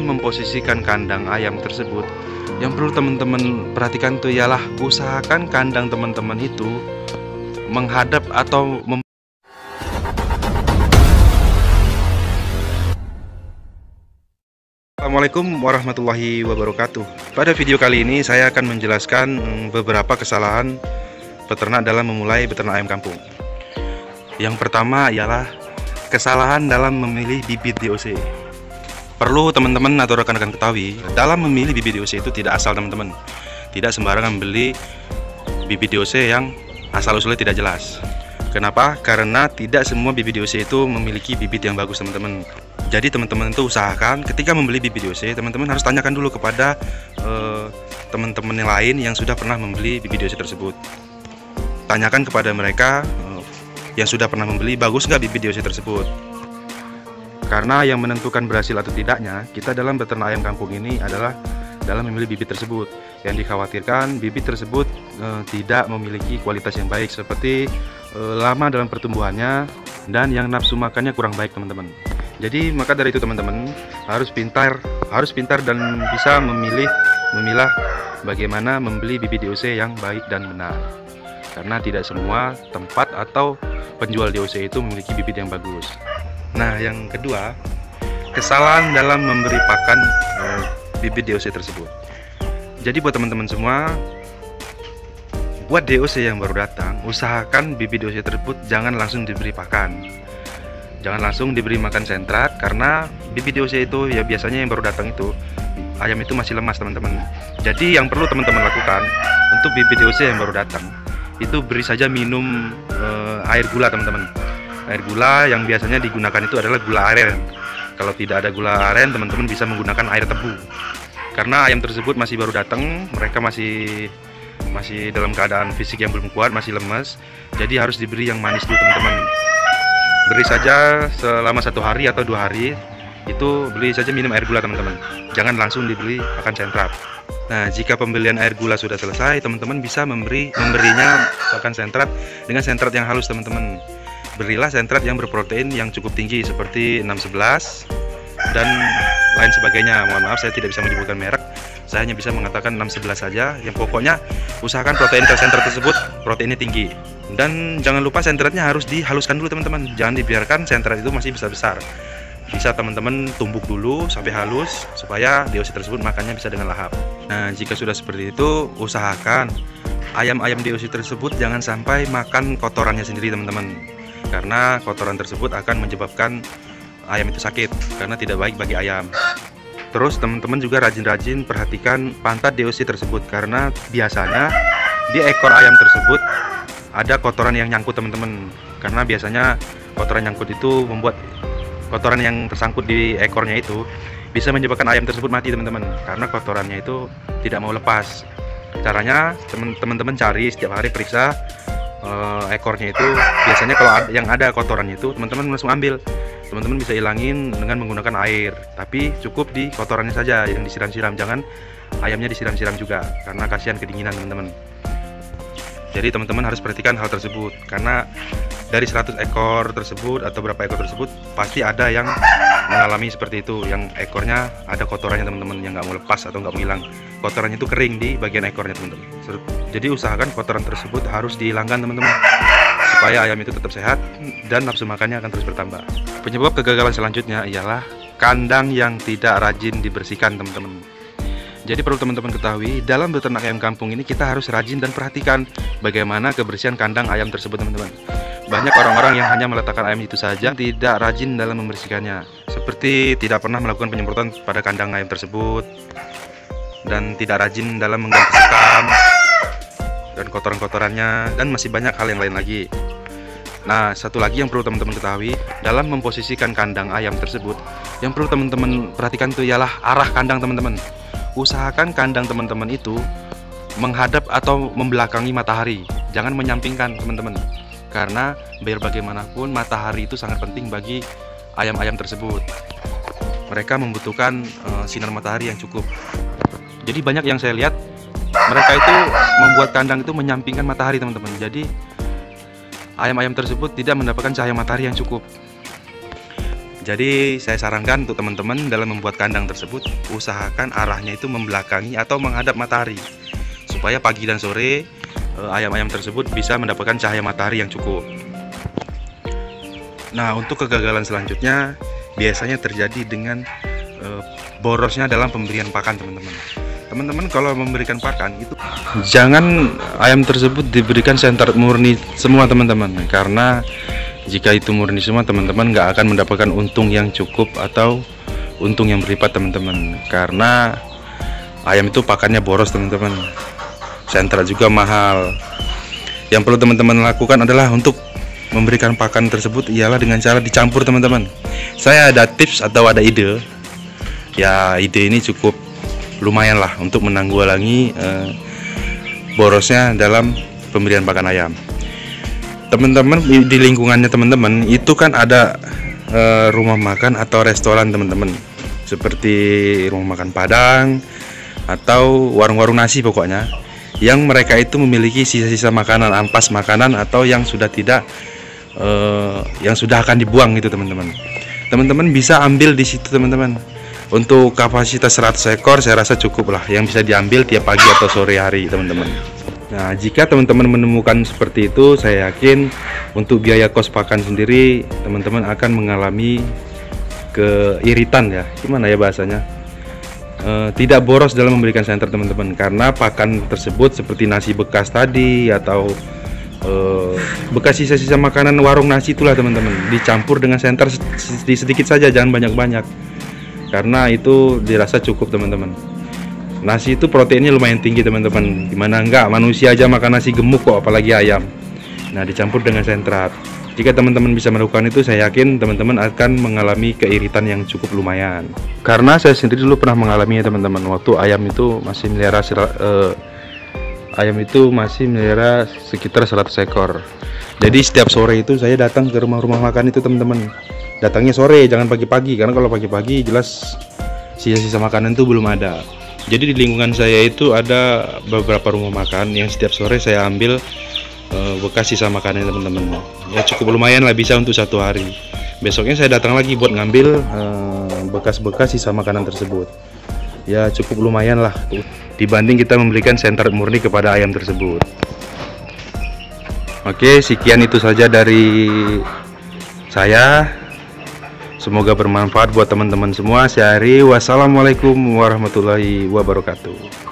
memposisikan kandang ayam tersebut, yang perlu teman-teman perhatikan tuh ialah usahakan kandang teman-teman itu menghadap atau Assalamualaikum warahmatullahi wabarakatuh. Pada video kali ini saya akan menjelaskan beberapa kesalahan peternak dalam memulai beternak ayam kampung. Yang pertama ialah kesalahan dalam memilih bibit DOC. Perlu teman-teman atau rekan-rekan ketahui, dalam memilih bibit DOC itu tidak asal teman-teman. Tidak sembarangan beli bibit DOC yang asal-usulnya tidak jelas. Kenapa? Karena tidak semua bibit DOC itu memiliki bibit yang bagus teman-teman. Jadi teman-teman itu usahakan ketika membeli bibit DOC, teman-teman harus tanyakan dulu kepada teman-teman yang lain yang sudah pernah membeli bibit DOC tersebut. Tanyakan kepada mereka yang sudah pernah membeli, bagus nggak bibit DOC tersebut. Karena yang menentukan berhasil atau tidaknya kita dalam beternak ayam kampung ini adalah dalam memilih bibit tersebut. Yang dikhawatirkan bibit tersebut tidak memiliki kualitas yang baik, seperti lama dalam pertumbuhannya dan yang nafsu makannya kurang baik teman-teman. Jadi maka dari itu teman-teman harus pintar dan bisa memilah bagaimana membeli bibit DOC yang baik dan benar. Karena tidak semua tempat atau penjual DOC itu memiliki bibit yang bagus. Nah, yang kedua, kesalahan dalam memberi pakan bibit DOC tersebut. Jadi buat teman-teman semua, buat DOC yang baru datang, usahakan bibit DOC tersebut jangan langsung diberi pakan. Jangan langsung diberi makan sentrat, karena bibit DOC itu ya biasanya yang baru datang itu ayam itu masih lemas teman-teman. Jadi yang perlu teman-teman lakukan untuk bibit DOC yang baru datang itu beri saja minum air gula teman-teman. Air gula yang biasanya digunakan itu adalah gula aren. Kalau tidak ada gula aren, teman-teman bisa menggunakan air tebu. Karena ayam tersebut masih baru datang, mereka masih dalam keadaan fisik yang belum kuat, masih lemas. Jadi harus diberi yang manis dulu teman-teman. Beri saja selama 1 hari atau 2 hari, itu beli saja minum air gula teman-teman. Jangan langsung dibeli makan sentrat. Nah, jika pembelian air gula sudah selesai, teman-teman bisa memberinya pakan sentrat dengan sentrat yang halus teman-teman. Berilah sentrat yang berprotein yang cukup tinggi seperti 611 dan lain sebagainya. Mohon maaf saya tidak bisa menyebutkan merek. Saya hanya bisa mengatakan 611 saja. Yang pokoknya usahakan protein sentrat tersebut proteinnya tinggi. Dan jangan lupa sentratnya harus dihaluskan dulu teman-teman. Jangan dibiarkan sentrat itu masih besar-besar. Bisa teman-teman tumbuk dulu sampai halus supaya DOC tersebut makannya bisa dengan lahap. Nah, jika sudah seperti itu, usahakan ayam-ayam DOC tersebut jangan sampai makan kotorannya sendiri teman-teman. Karena kotoran tersebut akan menyebabkan ayam itu sakit, karena tidak baik bagi ayam. Terus teman-teman juga rajin-rajin perhatikan pantat DOC tersebut, karena biasanya di ekor ayam tersebut ada kotoran yang nyangkut teman-teman. Karena biasanya kotoran nyangkut itu membuat kotoran yang tersangkut di ekornya itu bisa menyebabkan ayam tersebut mati teman-teman, karena kotorannya itu tidak mau lepas. Caranya teman-teman cari setiap hari, periksa ekornya itu. Biasanya kalau yang ada kotorannya itu teman-teman langsung ambil. Teman-teman bisa hilangin dengan menggunakan air, tapi cukup di kotorannya saja yang disiram-siram. Jangan ayamnya disiram-siram juga, karena kasihan kedinginan teman-teman. Jadi teman-teman harus perhatikan hal tersebut, karena dari 100 ekor tersebut atau berapa ekor tersebut pasti ada yang mengalami seperti itu, yang ekornya ada kotorannya teman-teman, yang nggak mau lepas atau nggak mau hilang. Kotorannya itu kering di bagian ekornya teman-teman. Jadi usahakan kotoran tersebut harus dihilangkan teman-teman, supaya ayam itu tetap sehat dan nafsu makannya akan terus bertambah. Penyebab kegagalan selanjutnya ialah kandang yang tidak rajin dibersihkan teman-teman. Jadi perlu teman-teman ketahui, dalam beternak ayam kampung ini kita harus rajin dan perhatikan bagaimana kebersihan kandang ayam tersebut teman-teman. Banyak orang-orang yang hanya meletakkan ayam itu saja, tidak rajin dalam membersihkannya. Seperti tidak pernah melakukan penyemprotan pada kandang ayam tersebut, dan tidak rajin dalam mengganti sekam dan kotoran-kotorannya, dan masih banyak hal yang lain lagi. Nah, satu lagi yang perlu teman-teman ketahui, dalam memposisikan kandang ayam tersebut, yang perlu teman-teman perhatikan itu ialah arah kandang teman-teman. Usahakan kandang teman-teman itu menghadap atau membelakangi matahari, jangan menyampingkan teman-teman. Karena biar bagaimanapun matahari itu sangat penting bagi ayam-ayam tersebut. Mereka membutuhkan sinar matahari yang cukup. Jadi banyak yang saya lihat mereka itu membuat kandang itu menyampingkan matahari teman-teman. Jadi ayam-ayam tersebut tidak mendapatkan cahaya matahari yang cukup. Jadi saya sarankan untuk teman-teman dalam membuat kandang tersebut, usahakan arahnya itu membelakangi atau menghadap matahari, supaya pagi dan sore ayam-ayam tersebut bisa mendapatkan cahaya matahari yang cukup. Nah, untuk kegagalan selanjutnya biasanya terjadi dengan borosnya dalam pemberian pakan, teman-teman. Teman-teman kalau memberikan pakan itu jangan ayam tersebut diberikan senter murni semua, teman-teman, karena jika itu murni semua, teman-teman nggak akan mendapatkan untung yang cukup atau untung yang berlipat, teman-teman, karena ayam itu pakannya boros, teman-teman. Sentra juga mahal. Yang perlu teman-teman lakukan adalah untuk memberikan pakan tersebut ialah dengan cara dicampur, teman-teman. Saya ada tips atau ada ide. Ya, ide ini cukup lumayan lah untuk menanggulangi borosnya dalam pemberian pakan ayam. Teman-teman, di lingkungannya teman-teman itu kan ada rumah makan atau restoran, teman-teman, seperti rumah makan Padang atau warung-warung nasi, pokoknya yang mereka itu memiliki sisa-sisa makanan, ampas makanan, atau yang sudah tidak yang sudah akan dibuang gitu, teman-teman. Teman-teman bisa ambil di situ, teman-teman. Untuk kapasitas 100 ekor saya rasa cukup lah, yang bisa diambil tiap pagi atau sore hari, teman-teman. Nah, jika teman-teman menemukan seperti itu, saya yakin untuk biaya kos pakan sendiri teman-teman akan mengalami keiritan, ya, gimana ya bahasanya, tidak boros dalam memberikan senter, teman-teman, karena pakan tersebut seperti nasi bekas tadi atau bekas sisa-sisa makanan warung nasi itulah, teman-teman, dicampur dengan senter sedikit saja, jangan banyak-banyak, karena itu dirasa cukup, teman-teman. Nasi itu proteinnya lumayan tinggi, teman-teman. Gimana enggak, manusia aja makan nasi gemuk kok, apalagi ayam. Nah, dicampur dengan sentrat. Jika teman-teman bisa melakukan itu, saya yakin teman-teman akan mengalami keiritan yang cukup lumayan. Karena saya sendiri dulu pernah mengalaminya, teman-teman. Waktu ayam itu masih melihara sekitar 100 ekor. Jadi setiap sore itu saya datang ke rumah-rumah makan itu, teman-teman. Datangnya sore, jangan pagi-pagi, karena kalau pagi-pagi jelas sisa-sisa makanan itu belum ada. Jadi di lingkungan saya itu ada beberapa rumah makan yang setiap sore saya ambil bekas sisa makanan, teman-teman. Ya cukup lumayan lah, bisa untuk 1 hari. Besoknya saya datang lagi buat ngambil bekas-bekas sisa makanan tersebut. Ya cukup lumayan lah dibanding kita memberikan senter murni kepada ayam tersebut. Oke, sekian itu saja dari saya. Semoga bermanfaat buat teman-teman semua. Saya Ari, wassalamualaikum warahmatullahi wabarakatuh.